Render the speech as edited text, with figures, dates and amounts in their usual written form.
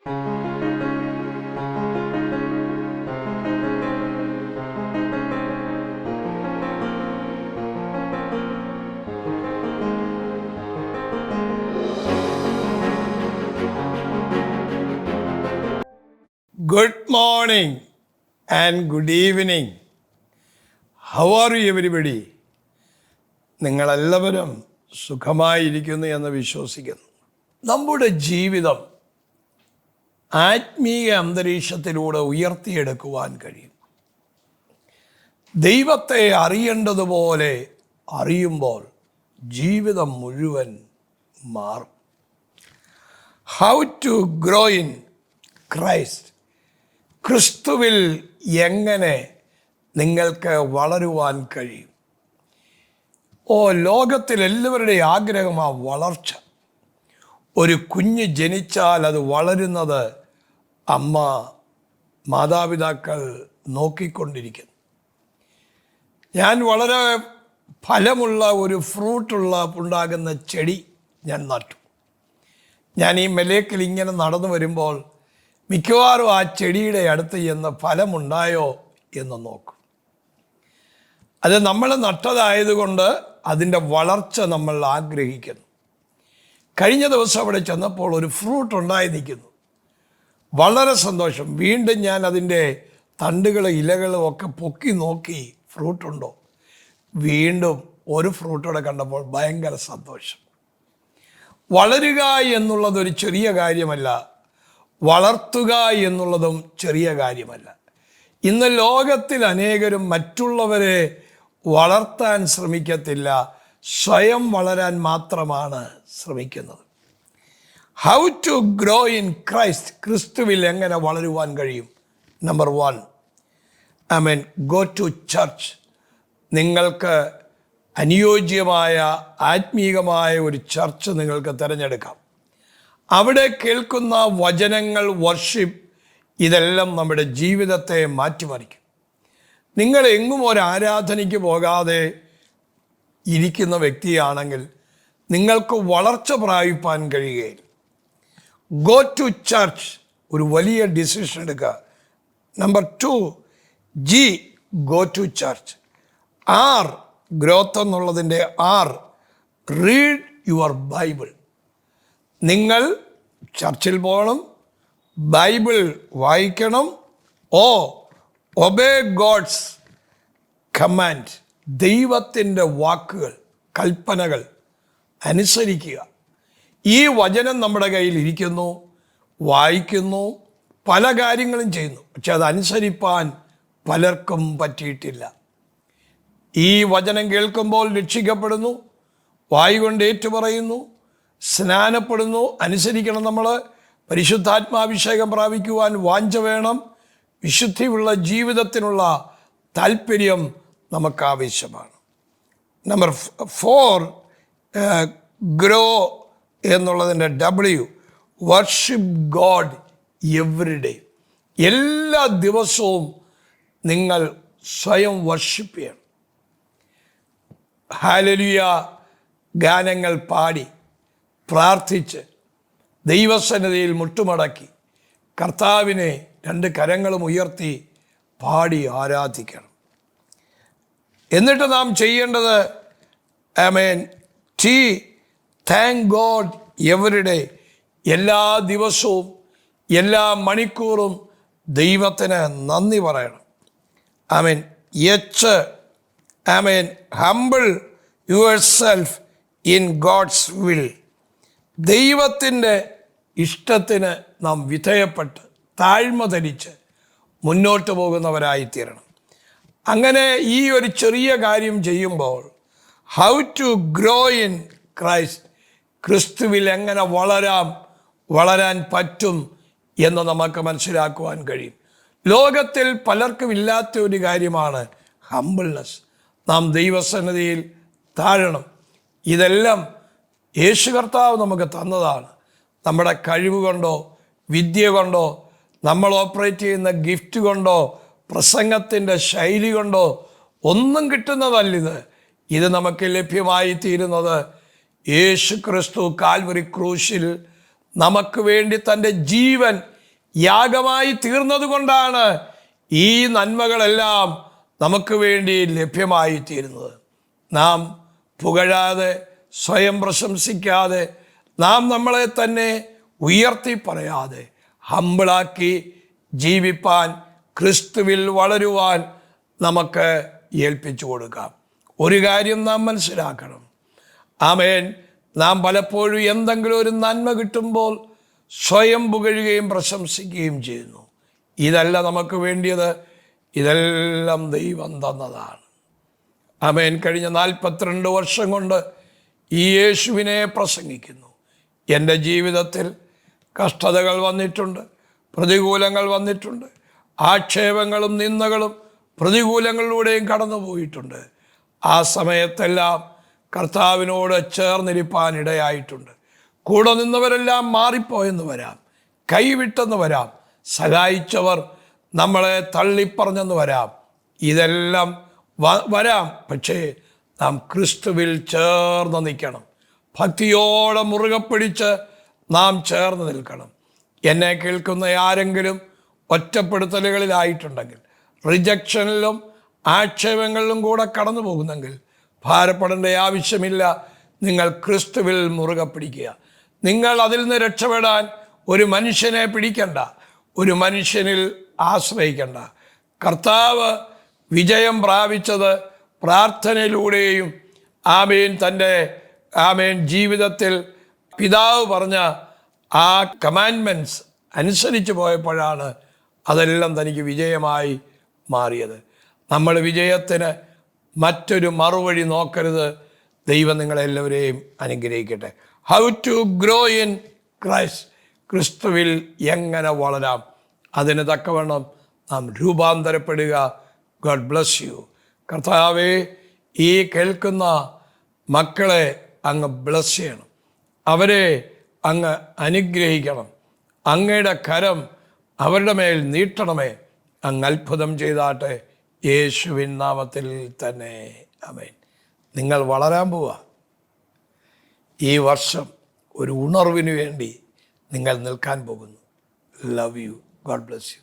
Good morning and good evening. How are you everybody? നിങ്ങളെല്ലാവരും സുഖമായിരിക്കുന്നു എന്ന് വിശ്വസിക്കുന്നു. നമ്മുടെ ജീവിതം ആത്മീയ അന്തരീക്ഷത്തിലൂടെ ഉയർത്തിയെടുക്കുവാൻ കഴിയും. ദൈവത്തെ അറിയേണ്ടതുപോലെ അറിയുമ്പോൾ ജീവിതം മുഴുവൻ മാറും. How to grow in Christ. ക്രിസ്തുവിൽ എങ്ങനെ നിങ്ങൾക്ക് വളരുവാൻ കഴിയും? ലോകത്തിൽ എല്ലാവരുടെയും ആഗ്രഹമാണ് വളർച്ച. ഒരു കുഞ്ഞ് ജനിച്ചാൽ അത് വളരുന്നത് മാതാപിതാക്കൾ നോക്കിക്കൊണ്ടിരിക്കുന്നു. ഞാൻ വളരെ ഫലമുള്ള ഒരു ഉണ്ടാകുന്ന ചെടി ഞാൻ നട്ടു. ഞാൻ ഈ മലേക്കിൽ ഇങ്ങനെ നടന്നു വരുമ്പോൾ മിക്കവാറും ആ ചെടിയുടെ അടുത്ത് ചെന്ന് ഫലമുണ്ടായോ എന്ന് നോക്കും. അത് നമ്മൾ നട്ടതായതുകൊണ്ട് അതിൻ്റെ വളർച്ച നമ്മൾ ആഗ്രഹിക്കുന്നു. കഴിഞ്ഞ ദിവസം അവിടെ ചെന്നപ്പോൾ ഒരു ഫ്രൂട്ട് ഉണ്ടായി നിൽക്കുന്നു. വളരെ സന്തോഷം. വീണ്ടും ഞാൻ അതിൻ്റെ തണ്ടുകളും ഇലകളും ഒക്കെ പൊക്കി നോക്കി ഫ്രൂട്ടുണ്ടോ. വീണ്ടും ഒരു ഫ്രൂട്ടോടെ കണ്ടപ്പോൾ ഭയങ്കര സന്തോഷം. വളരുക എന്നുള്ളതൊരു ചെറിയ കാര്യമല്ല, വളർത്തുക എന്നുള്ളതും ചെറിയ കാര്യമല്ല. ഇന്ന് ലോകത്തിൽ അനേകരും മറ്റുള്ളവരെ വളർത്താൻ ശ്രമിക്കത്തില്ല, സ്വയം വളരാൻ മാത്രമാണ് ശ്രമിക്കുന്നത്. How to grow in Christ. ക്രിസ്തുവിൽ എങ്ങനെ വളരുവാൻ കഴിയും? Number 1, go to church. നിങ്ങൾക്ക് അനുയോജ്യമായ ആത്മീകമായ ഒരു ചർച്ച് നിങ്ങൾക്ക് തിരഞ്ഞെടുക്കാം. അവിടെ കേൾക്കുന്ന വചനങ്ങൾ, വർഷിപ്പ്, ഇതെല്ലാം നമ്മുടെ ജീവിതത്തെ മാറ്റിമറിക്കും. നിങ്ങൾ എങ്ങും ഒരു ആരാധനയ്ക്ക് പോകാതെ ഇരിക്കുന്ന വ്യക്തിയാണെങ്കിൽ നിങ്ങൾക്ക് വളർച്ച പ്രാപിപ്പാൻ കഴിയുകയില്ല. Go to church. ഒരു വലിയ ഡിസിഷൻ എടുക്കുക. Number 2, go to church. Growth എന്നുള്ളതിൻ്റെ റീഡ് യുവർ ബൈബിൾ. നിങ്ങൾ ചർച്ചിൽ പോകണം, ബൈബിൾ വായിക്കണം. Obey God's command. ദൈവത്തിൻ്റെ വാക്കുകൾ, കൽപ്പനകൾ അനുസരിക്കുക. ഈ വചനം നമ്മുടെ കയ്യിൽ ഇരിക്കുന്നു, വായിക്കുന്നു, പല കാര്യങ്ങളും ചെയ്യുന്നു. പക്ഷെ അതനുസരിപ്പാൻ പലർക്കും പറ്റിയിട്ടില്ല. ഈ വചനം കേൾക്കുമ്പോൾ രക്ഷിക്കപ്പെടുന്നു, വായുകൊണ്ട് ഏറ്റുപറയുന്നു, സ്നാനപ്പെടുന്നു, അനുസരിക്കണം. നമ്മൾ പരിശുദ്ധാത്മാഭിഷേകം പ്രാപിക്കുവാൻ വാഞ്ച വേണം. വിശുദ്ധിയുള്ള ജീവിതത്തിനുള്ള താല്പര്യം നമുക്ക് ആവശ്യമാണ്. നമ്പർ 4, ഗ്രോ എന്നുള്ളതിൻ്റെ വർഷിപ്പ് ഗോഡ് എവറി ഡേ. എല്ലാ ദിവസവും നിങ്ങൾ സ്വയം വർഷിപ്പ് ചെയ്യണം. ഹല്ലേലൂയ ഗാനങ്ങൾ പാടി, പ്രാർത്ഥിച്ച്, ദൈവസന്നിധിയിൽ മുട്ടുമടക്കി കർത്താവിനെ 2 കരങ്ങളും ഉയർത്തി പാടി ആരാധിക്കണം. എന്നിട്ട് നാം ചെയ്യേണ്ടത് താങ്ക് ഗോഡ് എവറി ഡേ. എല്ലാ ദിവസവും, എല്ലാ മണിക്കൂറും ദൈവത്തിന് നന്ദി പറയണം. Humble yourself in God's will. ദൈവത്തിൻ്റെ ഇഷ്ടത്തിന് നാം വിധേയപ്പെട്ട് താഴ്മ ധരിച്ച് മുന്നോട്ട് പോകുന്നവരായിത്തീരണം. അങ്ങനെ ഈ ഒരു ചെറിയ കാര്യം ചെയ്യുമ്പോൾ how to grow in Christ. ക്രിസ്തുവിൽ എങ്ങനെ വളരാൻ പറ്റും എന്ന് നമുക്ക് മനസ്സിലാക്കുവാൻ കഴിയും. ലോകത്തിൽ പലർക്കും ഇല്ലാത്ത ഒരു കാര്യമാണ് ഹംബിൾനെസ്. നാം ദൈവസന്നിധിയിൽ താഴണം. ഇതെല്ലാം യേശു കർത്താവ് നമുക്ക് തന്നതാണ്. നമ്മുടെ കഴിവ് കൊണ്ടോ, വിദ്യ കൊണ്ടോ, നമ്മൾ ഓപ്പറേറ്റ് ചെയ്യുന്ന ഗിഫ്റ്റ് കൊണ്ടോ, പ്രസംഗത്തിൻ്റെ ശൈലി കൊണ്ടോ ഒന്നും കിട്ടുന്നതല്ലിത്. ഇത് നമുക്ക് ലഭ്യമായി തീരുന്നത് യേശു ക്രിസ്തു കാൽവരി ക്രൂശിൽ നമുക്ക് വേണ്ടി തൻ്റെ ജീവൻ യാഗമായി തീർന്നതുകൊണ്ടാണ് ഈ നന്മകളെല്ലാം നമുക്ക് വേണ്ടി ലഭ്യമായി തീരുന്നത്. നാം പുകഴാതെ, സ്വയം പ്രശംസിക്കാതെ, നാം നമ്മളെ തന്നെ ഉയർത്തി പറയാതെ, ഹമ്പിളാക്കി ജീവിപ്പാൻ, ക്രിസ്തുവിൽ വളരുവാൻ നമുക്ക് ഏൽപ്പിച്ചു കൊടുക്കാം. ഒരു കാര്യം നാം മനസ്സിലാക്കണം. ആമേൻ. നാം പലപ്പോഴും എന്തെങ്കിലും ഒരു നന്മ കിട്ടുമ്പോൾ സ്വയം പുകഴുകയും പ്രശംസിക്കുകയും ചെയ്യുന്നു. ഇതല്ല നമുക്ക് വേണ്ടിയത്, ഇതെല്ലാം ദൈവം തന്നതാണ്. ആമേൻ. കഴിഞ്ഞ 42 വർഷം കൊണ്ട് ഈ യേശുവിനെ പ്രസംഗിക്കുന്നു. എൻ്റെ ജീവിതത്തിൽ കഷ്ടതകൾ വന്നിട്ടുണ്ട്, പ്രതികൂലങ്ങൾ വന്നിട്ടുണ്ട്, ആക്ഷേപങ്ങളും നിന്ദകളും പ്രതികൂലങ്ങളിലൂടെയും കടന്നു പോയിട്ടുണ്ട്. ആ സമയത്തെല്ലാം കർത്താവിനോട് ചേർന്നിരിപ്പാൻ ഇടയായിട്ടുണ്ട്. കൂടെ നിന്നവരെല്ലാം മാറിപ്പോയെന്ന് വരാം, കൈവിട്ടെന്ന് വരാം, സഹായിച്ചവർ നമ്മളെ തള്ളിപ്പറഞ്ഞെന്ന് വരാം. ഇതെല്ലാം വരാം. പക്ഷേ നാം ക്രിസ്തുവിൽ ചേർന്ന് നിൽക്കണം. ഭക്തിയോടെ മുറുകെ പിടിച്ച് നാം ചേർന്ന് നിൽക്കണം. എന്നെ കേൾക്കുന്ന ആരെങ്കിലും ഒറ്റപ്പെടുത്തലുകളിലായിട്ടുണ്ടെങ്കിൽ, റിജക്ഷനിലും ആക്ഷേപങ്ങളിലും കൂടെ കടന്നു പോകുന്നെങ്കിൽ ഭാരപ്പെടേണ്ട ആവശ്യമില്ല. നിങ്ങൾ ക്രിസ്തുവിൽ മുറുകെ പിടിക്കുക. നിങ്ങൾ അതിൽ നിന്ന് രക്ഷപ്പെടാൻ ഒരു മനുഷ്യനെ പിടിക്കണ്ട, ഒരു മനുഷ്യനിൽ ആശ്രയിക്കണ്ട. കർത്താവ് വിജയം പ്രാപിച്ചത് പ്രാർത്ഥനയിലൂടെയും തൻ്റെ ജീവിതത്തിൽ പിതാവ് പറഞ്ഞ ആ കമാൻഡ്മെൻറ്റ്സ് അനുസരിച്ച് പോയപ്പോഴാണ് അതെല്ലാം തനിക്ക് വിജയമായി മാറിയത്. നമ്മൾ വിജയത്തിന് മറ്റൊരു മറുവഴി നോക്കരുത്. ദൈവം നിങ്ങളെല്ലാവരെയും അനുഗ്രഹിക്കട്ടെ. How to grow in Christ, ക്രിസ്തുവിൽ എങ്ങനെ വളരാം, അതിന് തക്കവണ്ണം നാം രൂപാന്തരപ്പെടുക. God bless you. കർത്താവേ, ഈ കേൾക്കുന്ന മക്കളെ അങ്ങ് ബ്ലസ് ചെയ്യണം, അവരെ അങ്ങ് അനുഗ്രഹിക്കണം. അങ്ങയുടെ കരം അവരുടെ മേൽ നീട്ടണമേ. അങ്ങ് അത്ഭുതം ചെയ്താട്ടെ, യേശുവിൻ നാമത്തിൽ തന്നെ. ആമേൻ. നിങ്ങൾ വളരാൻ പോവുക. ഈ വർഷം ഒരു ഉണർവിന് വേണ്ടി നിങ്ങൾ നിൽക്കാൻ പോകുന്നു. Love you. God bless you.